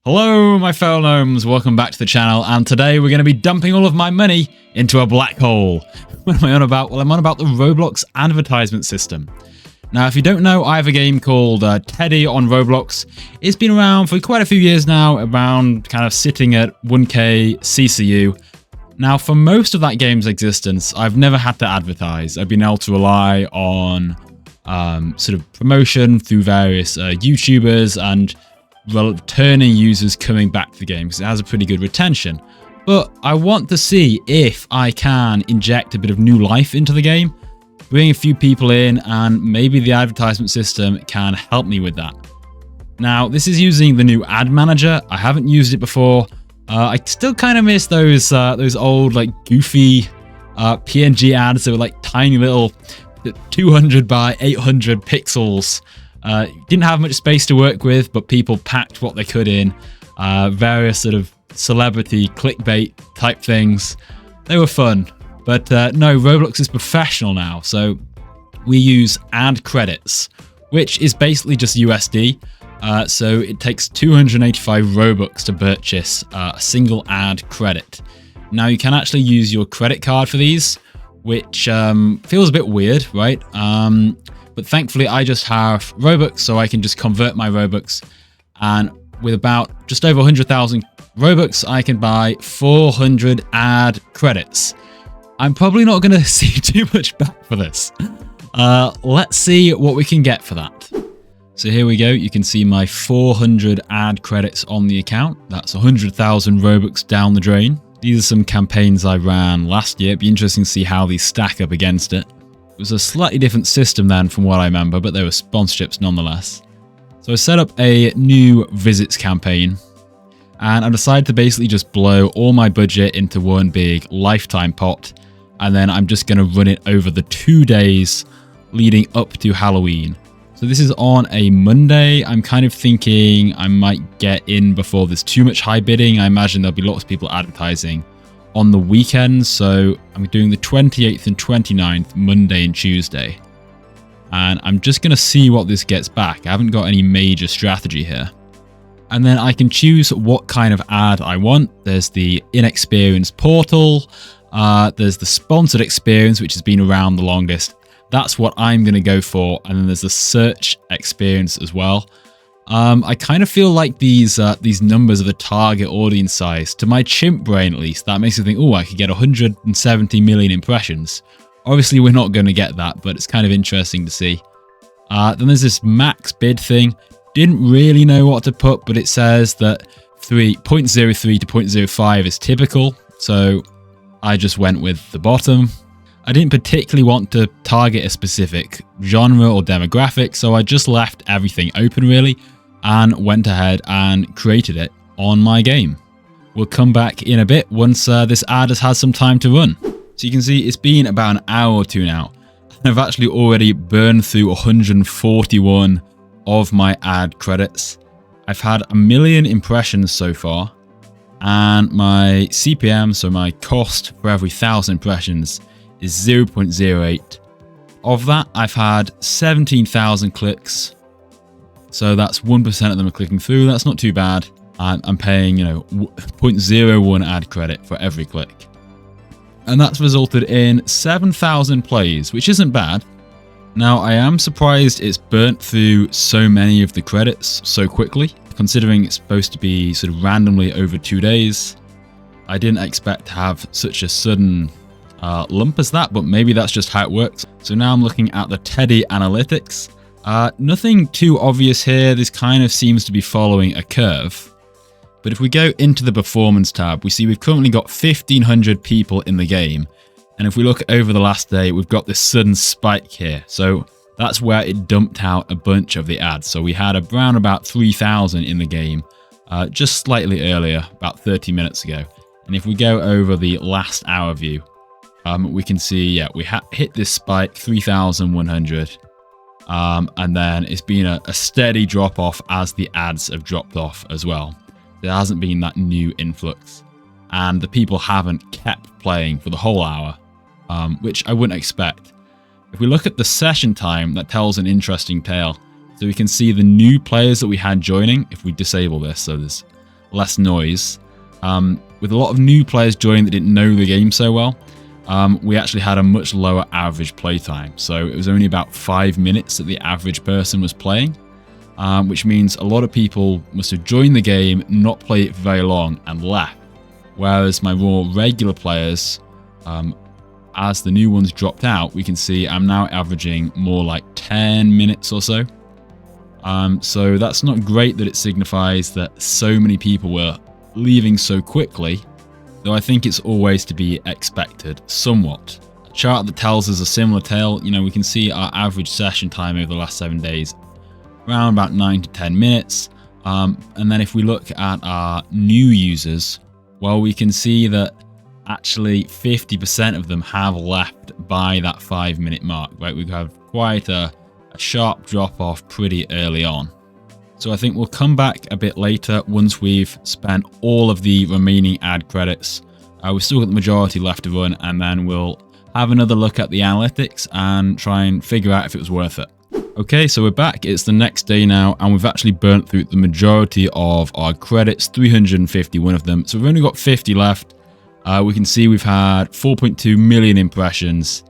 Hello my fellow gnomes, welcome back to the channel, and today we're going to be dumping all of my money into a black hole. What am I on about? Well, I'm on about the Roblox advertisement system. Now, if you don't know, I have a game called Teddy on Roblox. It's been around for quite a few years now, around kind of sitting at 1k CCU. Now, for most of that game's existence, I've never had to advertise. I've been able to rely on sort of promotion through various YouTubers and returning users coming back to the game because it has a pretty good retention. But I want to see if I can inject a bit of new life into the game, bring a few people in, and maybe the advertisement system can help me with that. Now, this is using the new ad manager. I haven't used it before. I still kind of miss those old like goofy PNG ads that were like tiny little 200 by 800 pixels. Didn't have much space to work with, but people packed what they could in. Various sort of celebrity clickbait type things. They were fun. But no, Roblox is professional now. So we use ad credits, which is basically just USD. So it takes 285 Robux to purchase a single ad credit. Now you can actually use your credit card for these, which feels a bit weird, right? But thankfully, I just have Robux, so I can just convert my Robux. And with about just over 100,000 Robux, I can buy 400 ad credits. I'm probably not going to see too much back for this. Let's see what we can get for that. So here we go. You can see my 400 ad credits on the account. That's 100,000 Robux down the drain. These are some campaigns I ran last year. It'd be interesting to see how these stack up against it. It was a slightly different system then from what I remember, but there were sponsorships nonetheless. So I set up a new visits campaign, and I decided to basically just blow all my budget into one big lifetime pot, and then I'm just going to run it over the 2 days leading up to Halloween. So this is on a Monday. I'm kind of thinking I might get in before there's too much high bidding. I imagine there'll be lots of people advertising on the weekends, so I'm doing the 28th and 29th, Monday and Tuesday. And I'm just going to see what this gets back. I haven't got any major strategy here. And then I can choose what kind of ad I want. There's the inexperienced portal. There's the sponsored experience, which has been around the longest. That's what I'm going to go for. And then there's the search experience as well. I kind of feel like these numbers are the target audience size. To my chimp brain, at least, that makes me think, oh, I could get 170 million impressions. Obviously, we're not going to get that, but it's kind of interesting to see. Then there's this max bid thing. Didn't really know what to put, but it says that 0.03 to 0.05 is typical. So I just went with the bottom. I didn't particularly want to target a specific genre or demographic, so I just left everything open, really, and went ahead and created it on my game. We'll come back in a bit once this ad has had some time to run. So you can see it's been about an hour or two now. I've actually already burned through 141 of my ad credits. I've had 1 million impressions so far, and my CPM, so my cost for every 1,000 impressions, is 0.08. Of that, I've had 17,000 clicks. So that's 1% of them are clicking through. That's not too bad. I'm paying, 0.01 ad credit for every click. And that's resulted in 7,000 plays, which isn't bad. Now, I am surprised it's burnt through so many of the credits so quickly, considering it's supposed to be sort of randomly over 2 days. I didn't expect to have such a sudden lump as that, but maybe that's just how it works. So now I'm looking at the Teddy analytics. Nothing too obvious here. This kind of seems to be following a curve. But if we go into the performance tab, we see we've currently got 1,500 people in the game. And if we look over the last day, we've got this sudden spike here. So that's where it dumped out a bunch of the ads. So we had around about 3,000 in the game, just slightly earlier, about 30 minutes ago. And if we go over the last hour view, we can see, yeah, we hit this spike, 3,100. And then it's been a steady drop off as the ads have dropped off as well. There hasn't been that new influx. And the people haven't kept playing for the whole hour, which I wouldn't expect. If we look at the session time, that tells an interesting tale. So we can see the new players that we had joining if we disable this. So there's less noise. With a lot of new players joining that didn't know the game so well, we actually had a much lower average playtime. So it was only about 5 minutes that the average person was playing, which means a lot of people must have joined the game, not played it for very long, and left. Whereas my more regular players, as the new ones dropped out, we can see I'm now averaging more like 10 minutes or so. So that's not great that it signifies that so many people were leaving so quickly, though I think it's always to be expected somewhat. A chart that tells us a similar tale, we can see our average session time over the last 7 days, around about 9 to 10 minutes. And then if we look at our new users, well, we can see that actually 50% of them have left by that 5-minute mark, right? We have quite a sharp drop off pretty early on. So I think we'll come back a bit later once we've spent all of the remaining ad credits. We've still got the majority left to run, and then we'll have another look at the analytics and try and figure out if it was worth it. Okay, so we're back. It's the next day now, and we've actually burnt through the majority of our credits, 351 of them. So we've only got 50 left. We can see we've had 4.2 million impressions,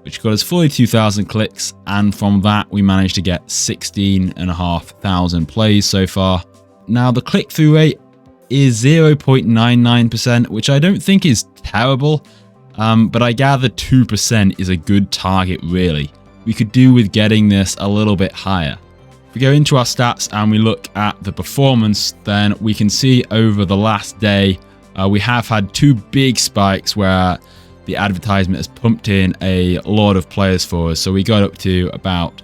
which got us 42,000 clicks, and from that we managed to get 16,500 plays so far. Now the click-through rate is 0.99%, which I don't think is terrible, but I gather 2% is a good target really. We could do with getting this a little bit higher. If we go into our stats and we look at the performance, then we can see over the last day, we have had 2 big spikes where the advertisement has pumped in a lot of players for us. So we got up to about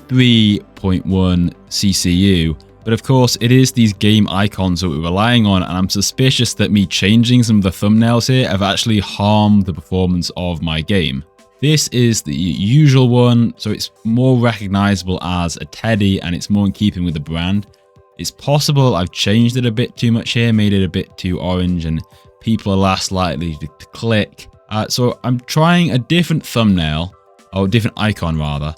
3.1 CCU. But of course, it is these game icons that we're relying on, and I'm suspicious that me changing some of the thumbnails here have actually harmed the performance of my game. This is the usual one, so it's more recognizable as a teddy, and it's more in keeping with the brand. It's possible I've changed it a bit too much here, made it a bit too orange, and people are less likely to click. So I'm trying a different thumbnail, or different icon rather.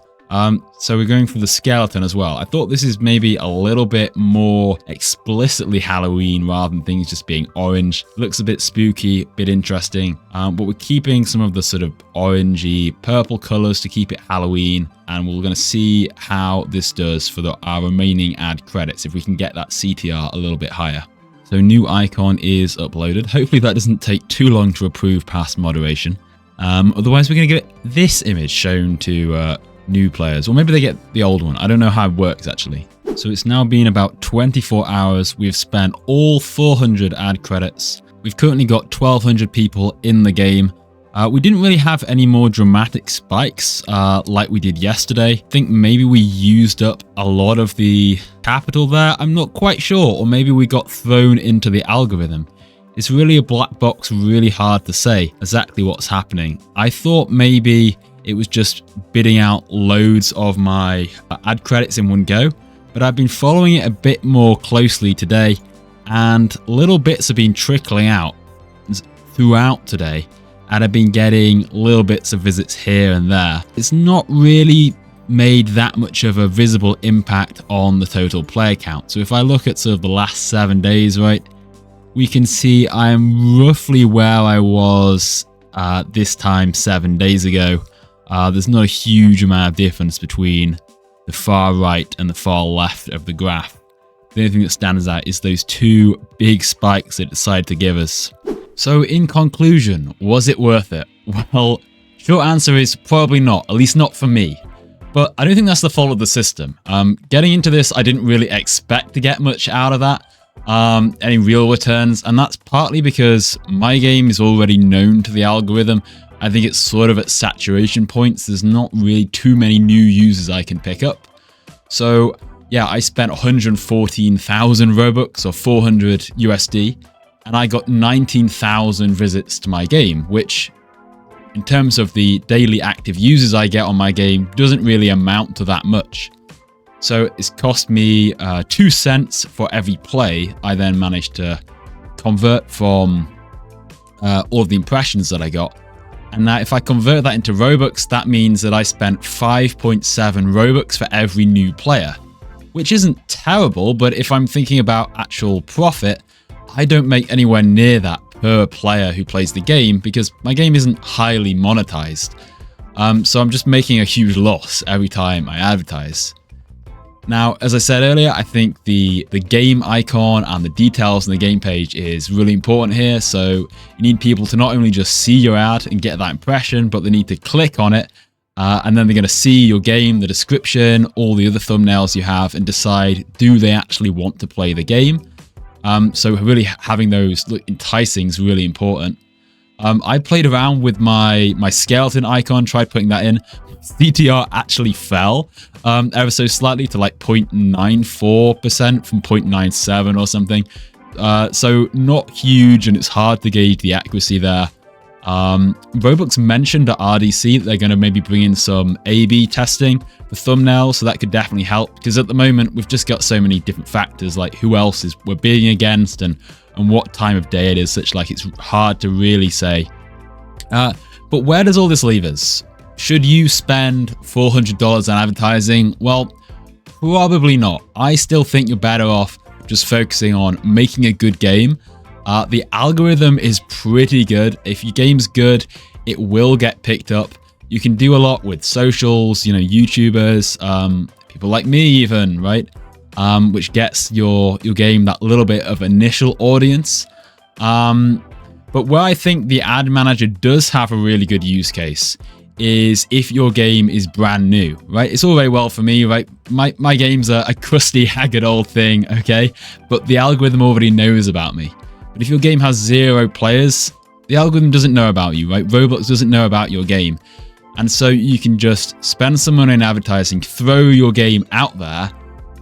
So we're going for the skeleton as well. I thought this is maybe a little bit more explicitly Halloween rather than things just being orange. Looks a bit spooky, a bit interesting, but we're keeping some of the sort of orangey purple colors to keep it Halloween. And we're going to see how this does for our remaining ad credits, if we can get that CTR a little bit higher. So new icon is uploaded. Hopefully that doesn't take too long to approve past moderation. Otherwise we're going to get this image shown to new players, or maybe they get the old one. I don't know how it works actually. So it's now been about 24 hours. We've spent all 400 ad credits. We've currently got 1,200 people in the game. We didn't really have any more dramatic spikes like we did yesterday. I think maybe we used up a lot of the capital there. I'm not quite sure, or maybe we got thrown into the algorithm. It's really a black box, really hard to say exactly what's happening. I thought maybe it was just bidding out loads of my ad credits in one go, but I've been following it a bit more closely today, and little bits have been trickling out throughout today, and I've been getting little bits of visits here and there. It's not really made that much of a visible impact on the total player count. So if I look at sort of the last 7 days, right, we can see I'm roughly where I was this time 7 days ago. There's not a huge amount of difference between the far right and the far left of the graph. The only thing that stands out is those 2 big spikes it decided to give us. So in conclusion, was it worth it? Well, short answer is probably not, at least not for me. But I don't think that's the fault of the system. Getting into this, I didn't really expect to get much out of that, any real returns, and that's partly because my game is already known to the algorithm. I think it's sort of at saturation points. There's not really too many new users I can pick up. So yeah, I spent 114,000 Robux, or 400 USD, and I got 19,000 visits to my game, which in terms of the daily active users I get on my game doesn't really amount to that much. So it's cost me 2 cents for every play I then managed to convert from all of the impressions that I got. And now if I convert that into Robux, that means that I spent 5.7 Robux for every new player. which isn't terrible, but if I'm thinking about actual profit, I don't make anywhere near that per player who plays the game because my game isn't highly monetized. So I'm just making a huge loss every time I advertise. Now, as I said earlier, I think the game icon and the details on the game page is really important here. So you need people to not only just see your ad and get that impression, but they need to click on it. And then they're going to see your game, the description, all the other thumbnails you have, and decide, do they actually want to play the game? So really having those look enticing is really important. I played around with my skeleton icon, tried putting that in. CTR actually fell ever so slightly to like 0.94% from 0.97 or something. So not huge, and it's hard to gauge the accuracy there. Roblox mentioned at RDC that they're going to maybe bring in some A/B testing for thumbnails, so that could definitely help, because at the moment we've just got so many different factors, like who else is we're bidding against and what time of day it is, such like it's hard to really say. But where does all this leave us? Should you spend $400 on advertising? Well, probably not. I still think you're better off just focusing on making a good game. The algorithm is pretty good. If your game's good, it will get picked up. You can do a lot with socials, you know, YouTubers, people like me even, right? Which gets your game that little bit of initial audience. But where I think the ad manager does have a really good use case is if your game is brand new, right? It's all very well for me, right? My game's a crusty, haggard old thing, okay? But the algorithm already knows about me. But if your game has 0 players, the algorithm doesn't know about you, right? Roblox doesn't know about your game. And so you can just spend some money in advertising, throw your game out there,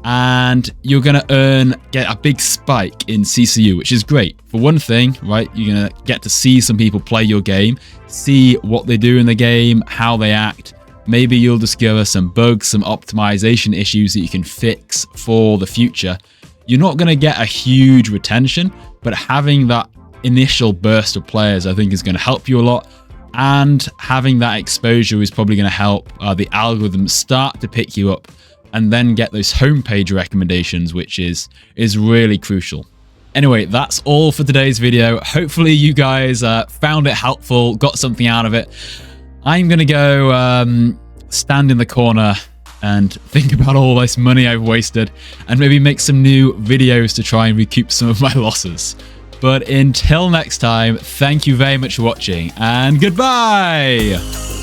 and you're going to get a big spike in CCU, which is great. For one thing, right, you're going to get to see some people play your game, see what they do in the game, how they act. Maybe you'll discover some bugs, some optimization issues that you can fix for the future. You're not going to get a huge retention, but having that initial burst of players, I think, is going to help you a lot. And having that exposure is probably going to help the algorithm start to pick you up and then get those homepage recommendations, which is really crucial. Anyway, that's all for today's video. Hopefully you guys found it helpful, got something out of it. I'm going to go stand in the corner and think about all this money I've wasted and maybe make some new videos to try and recoup some of my losses. But until next time, thank you very much for watching and goodbye!